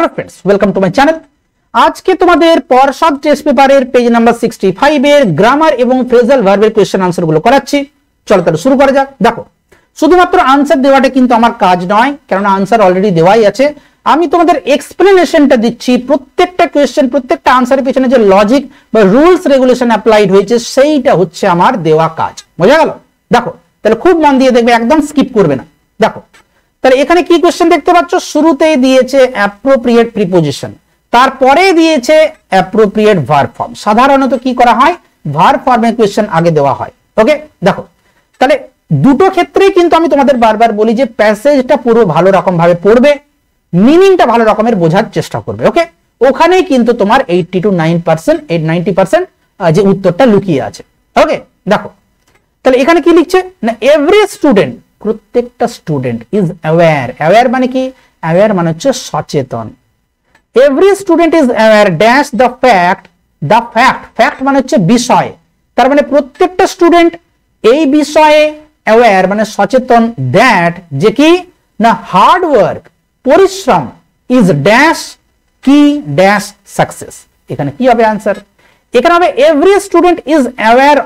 Hello friends, welcome to my channel. आज के तुम्हाদের পর্ষদ টেস্ট পেপারের পেজ নাম্বার 65 এর গ্রামার এবং ফ্রেজাল ভার্বের কোশ্চেন আনসার গুলো করাচ্ছি। চলো তাহলে শুরু করা যাক। দেখো, শুধুমাত্র আনসার দেওয়াটা কিন্তু আমার কাজ নয়, কারণ আনসার অলরেডি দেওয়াই আছে। আমি তোমাদের এক্সপ্লেনেশনটা দিচ্ছি, প্রত্যেকটা কোশ্চেন প্রত্যেকটা আনসারের পিছনে যে লজিক বা রুলস রেগুলেশন অ্যাপ্লাইড হয়েছে সেইটা হচ্ছে আমার দেওয়া কাজ। বোঝা গেল? দেখো তাহলে খুব মন দিয়ে দেখবে, একদম স্কিপ করবে না। দেখো তাহলে এখানে কি কোশ্চেন দেখতে পাচ্ছ, শুরুতেই দিয়েছে অ্যাপ্রোপ্রিয়েট প্রিপোজিশন, তারপরে দিয়েছে অ্যাপ্রোপ্রিয়েট ভার্ব ফর্ম। সাধারণত কি করা হয়, ভার্ব ফর্মে কোশ্চেন আগে দেওয়া হয়। ওকে, দেখো তাহলে দুটো ক্ষেত্রেই কিন্তু আমি তোমাদের বারবার বলি যে প্যাসেজটা পুরো ভালো রকম ভাবে পড়বে, মিনিংটা ভালো রকমের বোঝার চেষ্টা করবে। ওকে, ওখানেই কিন্তু তোমার 80 to 90% যে উত্তরটা লুকিয়ে আছে। ওকে, দেখো তাহলে এখানে কি লিখছে না, এভরি স্টুডেন্ট, প্রত্যেকটা স্টুডেন্ট ইজ অ্যাওয়্যার। অ্যাওয়্যার মানে কি? অ্যাওয়্যার মানে হচ্ছে সচেতন। Every student is aware dash the fact. The fact, fact মানে হচ্ছে বিষয়, তার মানে প্রত্যেকটা স্টুডেন্ট এই বিষয়ে অ্যাওয়্যার মানে সচেতন, দ্যাট যে কি না হার্ড ওয়ার্ক পরিশ্রম ইজ ড্যাশ কি ড্যাশ সাকসেস। এখানে কি হবে আনসার? এখানে হবে every student is aware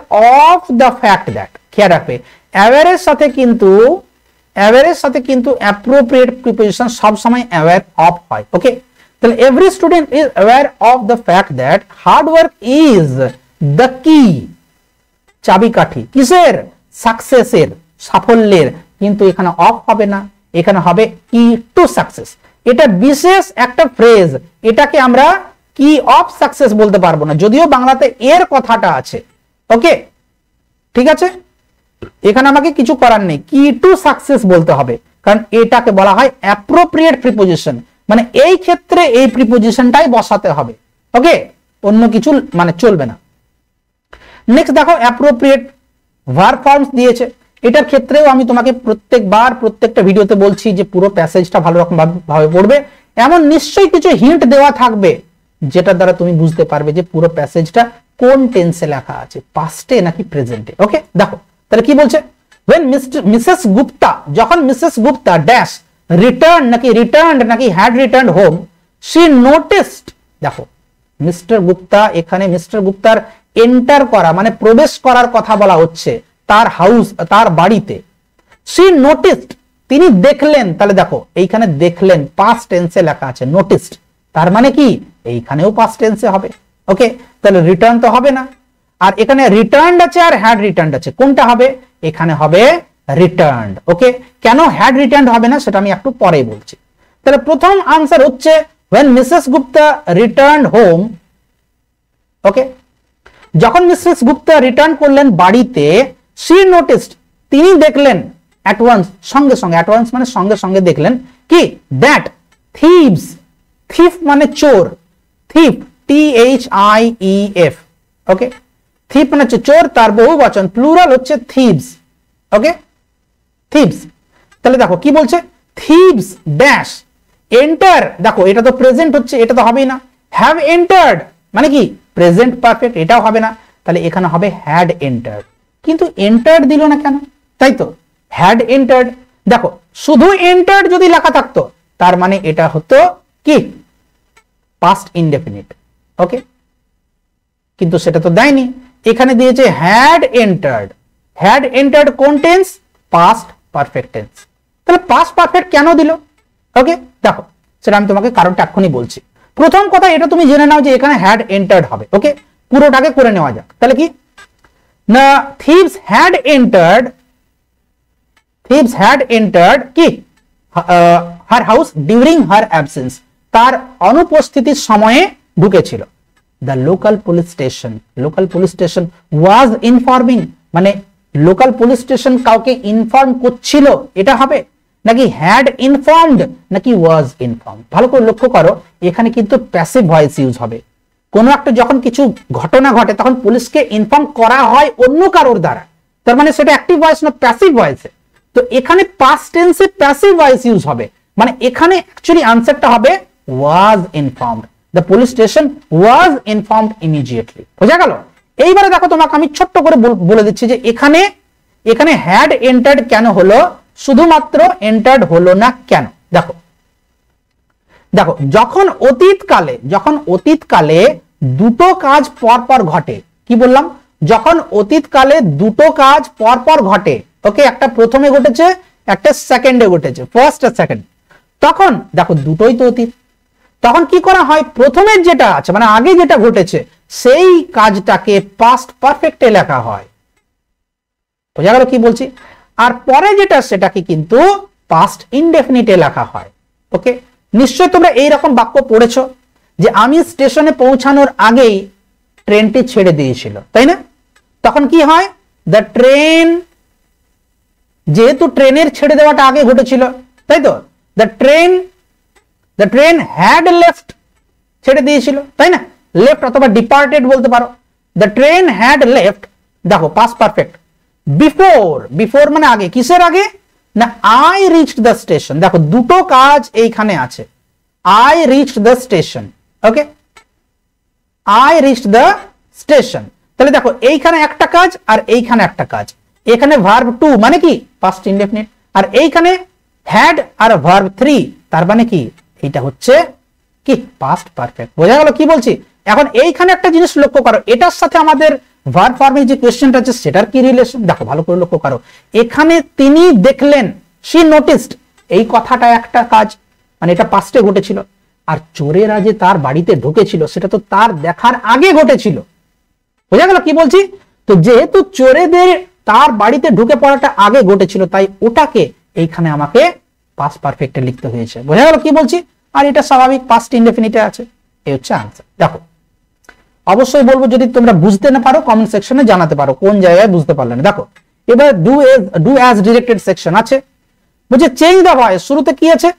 of the fact that. খেয়াল রাখবে, অ্যাওয়্যারের সাথে কিন্তু অ্যাপ্রোপ্রিয়েট প্রিপোজিশন সব সময় অ্যাওয়্যার অফ হয়। ওকে, তাহলে every student is aware of the fact that hard work is the কি, চাবিকাঠি কিসের? সাকসেসের, সাফল্যের। কিন্তু এখানে অফ হবে না, এখানে হবে কি টু সাকসেস। এটা বিশেষ একটা ফ্রেজ, এটাকে আমরা কি অফ সাকসেস বলতে পারবো না, যদিও বাংলাতে এর কথাটা আছে। ওকে, ঠিক আছে, এখানে আমাকে কিছু করার নেই, কি টু সাকসেস বলতে হবে, কারণ এটাকে বলা হয় অ্যাপ্রোপ্রিয়েট প্রিপোজিশন, মানে এই ক্ষেত্রে এই প্রিপোজিশনটাই বসাতে হবে। ওকে, অন্য কিছু মানে চলবে না। নেক্সট দেখো, অ্যাপ্রোপ্রিয়েট ভার্ব ফর্মস দিয়েছে। এটার ক্ষেত্রেও আমি তোমাকে প্রত্যেকটা ভিডিওতে বলছি যে পুরো প্যাসেজটা ভালো রকম ভাবে পড়বে। এমন নিশ্চয়ই কিছু হিন্ট দেওয়া থাকবে যেটা দ্বারা তুমি বুঝতে পারবে যে পুরো প্যাসেজটা কোন টেন্সে লেখা আছে, পাস্টে নাকি প্রেজেন্টে। ওকে, দেখো তাহলে কি বলছে, when মিসেস গুপ্তা, যখন মিসেস গুপ্তা ড্যাশ রিটার্নড নাকি had returned home, she noticed। দেখো মিস্টার গুপ্তা, এখানে মিস্টার গুপ্তার এন্টার করা মানে প্রবেশ করার কথা বলা হচ্ছে তার হাউস, তার বাড়িতে। she noticed, তিনি দেখলেন। তাহলে দেখো এইখানে দেখলেন পাস্ট টেন্সে লেখা আছে, নোটিসড, তার মানে কি এইখানেও পাস্ট টেন্সে হবে। ওকে, তাহলে রিটার্ন তো হবে না, আর এখানে রিটার্নড আছে আর হ্যাড রিটার্নড আছে, কোনটা হবে? এখানে হবে রিটার্নড। ওকে, কেন হ্যাড রিটার্নড হবে না সেটা আমি একটু পরে বলছি। তাহলে প্রথম আনসার হচ্ছে when Mrs Gupta returned home. Okay, যখন মিসেস গুপ্তা রিটার্ন করলেন বাড়িতে, she noticed, তিনি দেখলেন, at once সঙ্গে সঙ্গে, at once মানে সঙ্গে সঙ্গে দেখলেন কি, that thieves, thief মানে চোর, thief THIEF। ওকে, thief মানে হচ্ছে চোর, তার বহুবচন প্লুরাল হচ্ছে thieves। ওকে, thieves। তাহলে দেখো কি বলছে, thieves ড্যাশ এন্টার। দেখো এটা তো প্রেজেন্ট হচ্ছে, এটা তো হবেই না। হ্যাভ এন্টার্ড মানে কি প্রেজেন্ট পারফেক্ট, এটাও হবে না। তাহলে এখানে হবে হ্যাড এন্টার্ড, কিন্তু এন্টার্ড দিল না কেন? তাই তো হ্যাড এন্টার্ড। দেখো শুধু এন্টার্ড যদি লেখা থাকতো তার মানে এটা হতো কি পাস্ট ইনডেফিনিট। ওকে, কিন্তু সেটা তো দেয়নি, এখানে দিয়েছে হ্যাড এন্টার্ড। হ্যাড এন্টার্ড কোন টেন্স? Past perfect tense. তাহলে পাস্ট পারফেক্ট কেন দিল? ওকে, দেখো সেটা আমি তোমাকে কারণটা এক্ষুনি বলছি। প্রথম কথা এটা তুমি জেনে নাও যে এখানে হ্যাড এন্টার্ড হবে। ওকে, পুরোটাকে করে নেওয়া যাক। তাহলে কি না, thieves had entered কি her house during her absence, তার অনুপস্থিতির সময়ে ঢুকেছিল। the local police station was informing, মানে লোকাল পুলিশ স্টেশন কাউকে ইনফর্ম করছিল, এটা হবে নাকি হ্যাড ইনফর্মড নাকি ওয়াজ ইনফর্মড? ভালো করে লক্ষ্য করো, এখানে কিন্তু প্যাসিভ ভয়েস ইউজ হবে। কোন একটা যখন কিছু ঘটনা ঘটে তখন পুলিশকে ইনফর্ম করা হয় অন্য কারোর দ্বারা, তার মানে সেটা অ্যাক্টিভ ভয়েস না প্যাসিভ ভয়েসে। তো এখানে পাস্ট টেন্সে প্যাসিভ ভয়েস ইউজ হবে, মানে এখানে অ্যাকচুয়ালি আনসারটা হবে ওয়াজ informed. The police station was informed immediately. বোঝা গেল? এইবারে দেখো তোমাকে আমি ছোট্ট করে বলে দিচ্ছি যে এখানে হ্যাড এন্টার্ড কেন হলো, শুধুমাত্র এন্টার্ড হলো না কেন। দেখো দেখো যখন অতীতকালে দুটো কাজ পরপর ঘটে, কি বললাম, যখন অতীতকালে দুটো কাজ পরপর ঘটে, ওকে, একটা প্রথমে ঘটেছে একটা সেকেন্ডে ঘটেছে, ফার্স্ট আর সেকেন্ড, তখন দেখো দুটোই তো অতীত, তখন কি করা হয়, প্রথমের যেটা আছে মানে আগে যেটা ঘটেছে সেই কাজটাকে পাস্ট পারফেক্টে লেখা হয়, বোঝা গেল কি বলছি, আর পরে যেটা সেটাকে কিন্তু পাস্ট ইনডেফিনিটে লেখা হয়। ওকে, নিশ্চয় তোমরা এইরকম বাক্য পড়েছো যে আমি স্টেশনে পৌঁছানোর আগেই ট্রেনটি ছেড়ে দিয়েছিল, তাই না, তখন কি হয়, দ্য ট্রেন, যেহেতু ট্রেনের ছেড়ে দেওয়াটা আগে ঘটেছিল, তাই তো, দ্য ট্রেন হ্যাড লেফট, ছেড়ে দিয়েছিল, তাই না, লেফট অথবা ডিপার্টেড বলতে পারো, দ্য ট্রেন হ্যাড লেফট, দেখো পাস্ট পারফেক্ট, বিফোর মানে আগে, কিসের আগে না, আই রিচড দ্য স্টেশন, দেখো দুটো কাজ এইখানে আছে, I reached the station, okay, I reached the station, তাহলে দেখো এইখানে একটা কাজ আর এইখানে একটা কাজ, এখানে ভার্ব টু মানে কি পাস্ট ইনডেফিনিট, আর এইখানে হ্যাড আর ভার্ব থ্রি, তার মানে কি এটা হচ্ছে কি পাস্ট পারফেক্ট, বোঝা গেল কি বলছি। এখন এইখানে একটা জিনিস লক্ষ্য করো, এটার সাথে আমাদের ভার্ব ফর্মে যে কোশ্চেনটা আছে সেটার কি রিলেশন, দেখো ভালো করে লক্ষ্য করো, এখানে তিনি দেখলেন, শি নোটিসড, এই কথাটা একটা কাজ, মানে এটা পাস্টে ঘটেছিল, আর চোরেরা যে তার বাড়িতে ঢুকেছিল সেটা তো তার দেখার আগে ঘটেছিল, বোঝা গেল কি বলছি। তো যেহেতু চোরেদের তার বাড়িতে ঢুকে পড়াটা আগে ঘটেছিল, তাই ওটাকে এইখানে আমাকে পাস্ট পারফেক্টে লিখতে হয়েছে, বোঝা গেল কি বলছি, আর এটা স্বাভাবিক পাস্ট ইনডেফিনিটে আছে, এই হচ্ছে আনসার। দেখো অবশ্যই বলবো যদি তোমরা বুঝতে না পারো কমেন্ট সেকশনে জানাতে পারো কোন জায়গায় বুঝতে পারলে না। দেখো এবার ডু অ্যাজ ডিরেক্টেড সেকশন আছে, বলছে চেঞ্জ দ্য ভয়েস, শুরুতে কি আছে,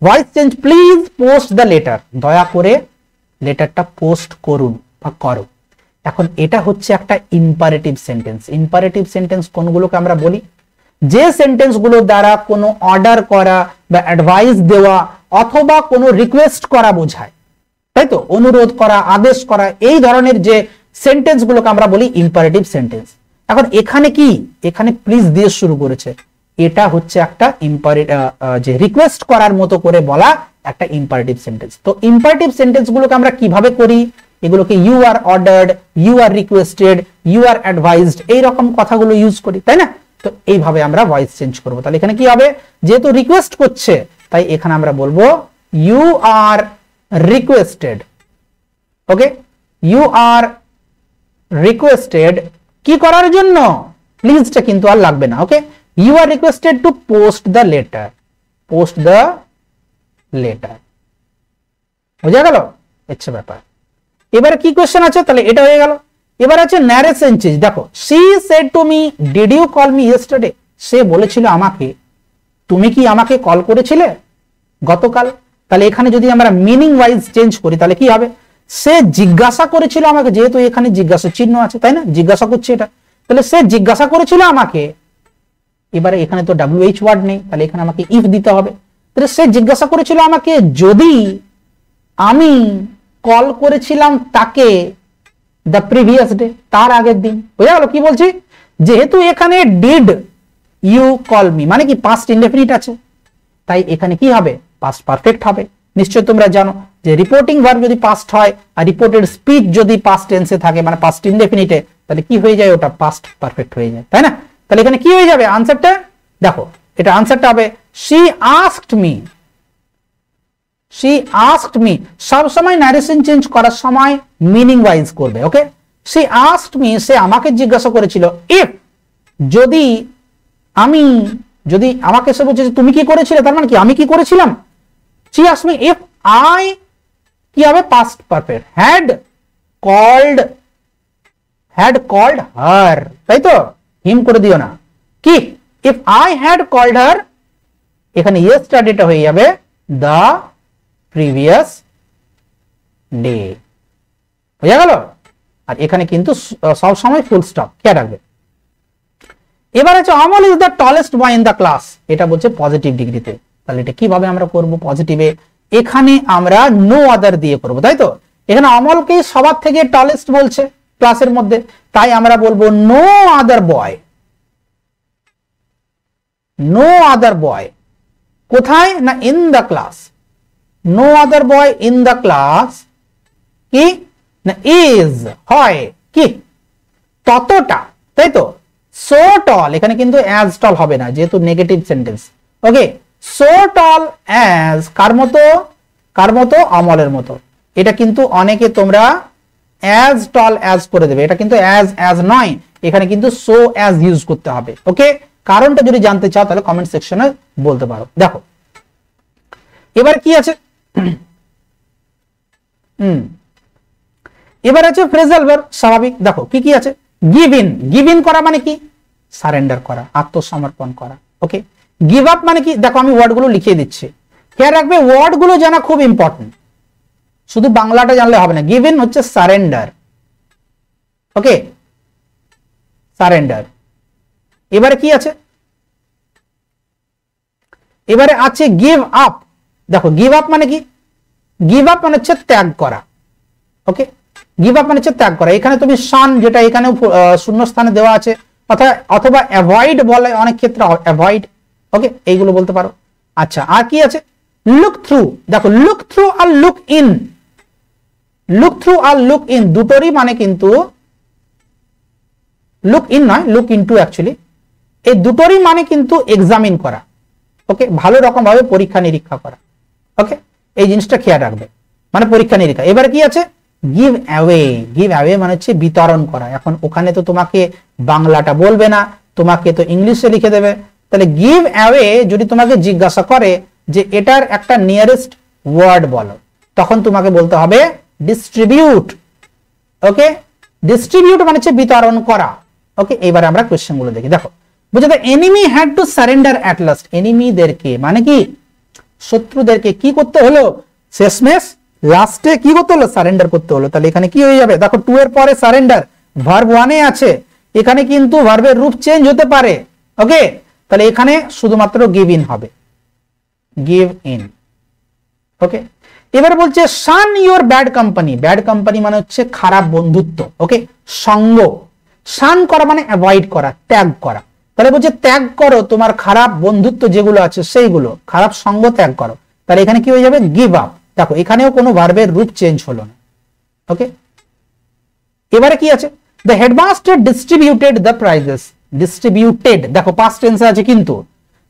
voice change, please post the letter, দয়া করে লেটারটা পোস্ট করুন বা করো। এখন এটা হচ্ছে একটা ইম্পারেটিভ সেন্টেন্স, ইম্পারেটিভ সেন্টেন্স কোনগুলোকে আমরা বলি, যে সেন্টেন্স গুলো দ্বারা কোনো অর্ডার করা বা অ্যাডভাইস দেওয়া অথবা কোনো রিকোয়েস্ট করা বোঝায়, তাই তো, অনুরোধ করা, আদেশ করা, এই ধরনের যে সেন্টেন্স গুলোকে আমরা বলি ইম্পারেটিভ সেন্টেন্স। এখন এখানে কি, এখানে প্লিজ দিয়ে শুরু করেছে, এটা হচ্ছে একটা যে রিকোয়েস্ট করার মতো করে বলা একটা ইম্পারেটিভ সেন্টেন্স। তো ইম্পারেটিভ সেন্টেন্স গুলোকে আমরা কিভাবে করি, এগুলোকে you are ordered, you are requested, you are advised, এইরকম কথাগুলো ইউজ করি, তাই না। তো এইভাবে আমরা ভয়েস চেঞ্জ করবো, তাহলে এখানে কি হবে, যেহেতু রিকোয়েস্ট করছে তাই এখানে আমরা বলবো you are requested, okay, you are requested কি করার জন্য, প্লিজটা কিন্তু আর লাগবে না, okay, you are requested to post the letter, post the letter, বুঝা গেল, আচ্ছা ব্যাপার। এবারে কি কোশ্চেন আছে, তাহলে এটা হয়ে গেল। এবার আছে ন্যারেশন চেঞ্জ, দেখো she said to me did you call me yesterday, সে বলেছিল আমাকে, তুমি কি আমাকে কল করেছিলে গতকাল, তাহলে এখানে যদি আমরা মিনিং ওয়াইজ চেঞ্জ করি তাহলে কি হবে, সে জিজ্ঞাসা করেছিল আমাকে, যেহেতু এখানে জিজ্ঞাসা চিহ্ন আছে, তাই না, জিজ্ঞাসা করছে এটা, তাহলে সে জিজ্ঞাসা করেছিল আমাকে, এবারে এখানে তো WH ওয়ার্ড নেই, তাহলে এখানে আমাকে ইফ দিতে হবে, তাহলে সে জিজ্ঞাসা করেছিল আমাকে যদি আমি কল করেছিলাম তাকে দ্য প্রিভিয়াস ডে, তার আগের দিন, বুঝা গেল কি বলছি। যেহেতু এখানে ডিড ইউ কল মি মানে কি পাস্ট ইনডেফিনিট আছে, তাই এখানে কি হবে, পাস্ট পারফেক্ট হবে। নিশ্চয় তোমরা জানো যে রিপোর্টিং ভার্ব যদি পাস্ট হয় আর রিপোর্টেড স্পিচ যদি পাস্ট টেন্সে থাকে মানে পাস্ট ইনডেফিনিটে, তাহলে কি হয়ে যায়, ওটা পাস্ট পারফেক্ট হয়ে যায়, তাই না। তাহলে এখানে কি হয়ে যাবে আনসারটা, দেখো এটা আনসারটা হবে she asked me, she asked me, সব সময় ন্যারেশন চেঞ্জ করার সময় মিনিং ওয়াইজ করবে, ওকে, she asked me, সে আমাকে জিজ্ঞাসা করেছিল, if যদি আমি, যদি আমাকে সে বলছে তুমি কি করেছিলে, তার মানে কি আমি কি করেছিলাম, she asked me if I কি হবে past perfect, had called her, তাই তো, হিম করে দিও না, কি if I had called her, এখানে yesterdayটা হয়ে যাবে the previous day, বুঝা গেল। আর এখানে কিন্তু সব সময় ফুল স্টপ কে রাখবে। এবার আছে Amal is the tallest boy in the class, এটা বলছে পজিটিভ ডিগ্রিতে, তাহলে এটা কিভাবে আমরা করব পজিটিভে, এখানে আমরা নো আদার দিয়ে করব, তাই তো, এখানে অমলকে সবার থেকে টলেস্ট বলছে ক্লাসের মধ্যে, তাই আমরা বলবো নো আদার বয়, নো আদার বয়, কোথায় না in the class, no other boy in the class কি না ইজ হয় কি ততটা, তাই তো। সো টল এখানে কিন্তু অ্যাজ টল হবে না যেহেতু নেগেটিভ সেন্টেন্স। ওকে, সো টল অ্যাজ কার মতো অমলের মতো। এটা কিন্তু অনেকে তোমরা অ্যাজ টল অ্যাজ করে দেবে, এটা কিন্তু অ্যাজ নয়, এখানে কিন্তু সো অ্যাজ ইউজ করতে হবে। ওকে, কারণটা যদি জানতে চাও তাহলে কমেন্ট সেকশনে বলতে পারো। দেখো এবার কি আছে, এবার আছে ফ্রেজাল ভার্ব, স্বাভাবিক। দেখো কি কি আছে, গিভ ইন করা মানে কি সারেন্ডার করা, আত্মসমর্পণ করা। ওকে, গিভ আপ মানে কি, দেখো আমি ওয়ার্ডগুলো লিখিয়ে দিচ্ছি, খেয়াল রাখবে ওয়ার্ডগুলো জানা খুব ইম্পর্টেন্ট, শুধু বাংলাটা জানলে হবে না। গিভ ইন হচ্ছে সারেন্ডার। ওকে, সারেন্ডার। এবারে কি আছে, এবারে আছে গিভ আপ। দেখো গিভ আপ মানে কি, গিভ আপ মানে হচ্ছে ত্যাগ করা। ওকে, গিভ আপ মানে হচ্ছে ত্যাগ করা। এখানে তুমি শান যেটা এখানে শূন্য স্থানে দেওয়া আছে, অথবা অ্যাভয়েড বলে অনেক ক্ষেত্রে, অ্যাভয়েড। ওকে, এইগুলো বলতে পারো। আচ্ছা, আর কি আছে, লুক থ্রু। দেখো লুক থ্রু আর লুক ইন, লুক থ্রু আর লুক ইন দুটোরই মানে কিন্তু, লুক ইন নয় লুক ইনটু অ্যাকচুয়ালি, এই দুটোরই মানে কিন্তু এক্সামিন করা। ওকে, ভালো রকম ভাবে পরীক্ষা নিরীক্ষা করা। ওকে, এই জিনিসটা খেয়াল রাখবে, মানে পরীক্ষা নিরীক্ষা। এবারে কি আছে, গিভ অ্যাওয়ে। গিভ অ্যাওয়ে মানে হচ্ছে বিতরণ করা। এখন ওখানে তো তোমাকে বাংলাটা বলবে না, তোমাকে তো ইংলিশে লিখে দেবে। তাহলে গিভ অ্যাওয়ে যদি তোমাকে জিজ্ঞাসা করে যে এটার একটা নিয়ারেস্ট ওয়ার্ড বলো, তখন তোমাকে বলতে হবে ডিস্ট্রিবিউট। ওকে, ডিস্ট্রিবিউট মানে হচ্ছে বিতরণ করা। ওকে, এবারে আমরা কোশ্চেন গুলো দেখি। দেখো বুঝে, the enemy had to surrender at last. এনিমিদেরকে মানে কি, শত্রুদেরকে কি করতে হলো, শেষমেশ লাস্টে কি করতে হলো, সারেন্ডার করতে হলো। তাহলে এখানে কি হয়ে যাবে, দেখো টু এর পরে সারেন্ডার, ভার্ব ওয়ানে আছে, এখানে কিন্তু ভার্বের রূপ চেঞ্জ হতে পারে। ওকে, তাহলে এখানে শুধুমাত্র গিভ ইন হবে, গিভ ইন। ওকে, এবার বলছে shun your bad company. Bad company মানে হচ্ছে খারাপ বন্ধুত্ব। ওকে, সঙ্গ। শান করা মানে অ্যাভয়েড করা, ত্যাগ করা। তাহলে বলছে ত্যাগ করো তোমার খারাপ বন্ধুত্ব যেগুলো আছে সেইগুলো, খারাপ সঙ্গ ত্যাগ করো। তাহলে এখানে কি হয়ে যাবে, গিভ আপ। দেখো এখানেও কোনো ভার্বের রূপ চেঞ্জ হলো না। ওকে, এবারে কি আছে, the headmaster distributed the prices. Distributed, দেখো পাস্ট টেন্সে আছে কিন্তু,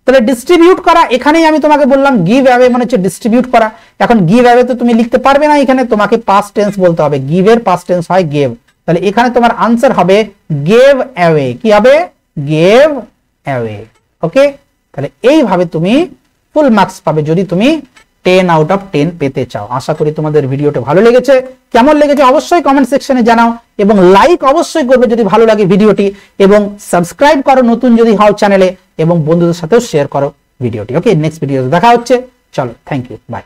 তাহলে ডিস্ট্রিবিউট করা, এখানেই আমি তোমাকে বললাম গিভ অ্যাওয়ে মানে হচ্ছে ডিস্ট্রিবিউট করা। এখন গিভ অ্যাওয়ে তো তুমি লিখতে পারবে না, এখানে তোমাকে পাস্ট টেন্স বলতে হবে, গিভ এর পাস্ট টেন্স হয় গেভ। তাহলে এখানে তোমার আনসার হবে গেভ অ্যাওয়ে। কি হবে, গেভ অ্যাওয়ে। ওকে, তাহলে এইভাবে তুমি ফুল মার্কস পাবে যদি তুমি 10 আউট অফ 10 পেতে চাও। আশা করি তোমাদের ভিডিওটা ভালো লেগেছে। কেমন লেগেছে অবশ্যই কমেন্ট সেকশনে জানাও, এবং লাইক অবশ্যই করবে যদি ভালো লাগে ভিডিওটি, এবং সাবস্ক্রাইব করো নতুন যদি হও চ্যানেলে, এবং বন্ধুদের সাথেও শেয়ার করো ভিডিওটি। ওকে, নেক্সট ভিডিওতে দেখা হচ্ছে। চলো, থ্যাংক ইউ, বাই।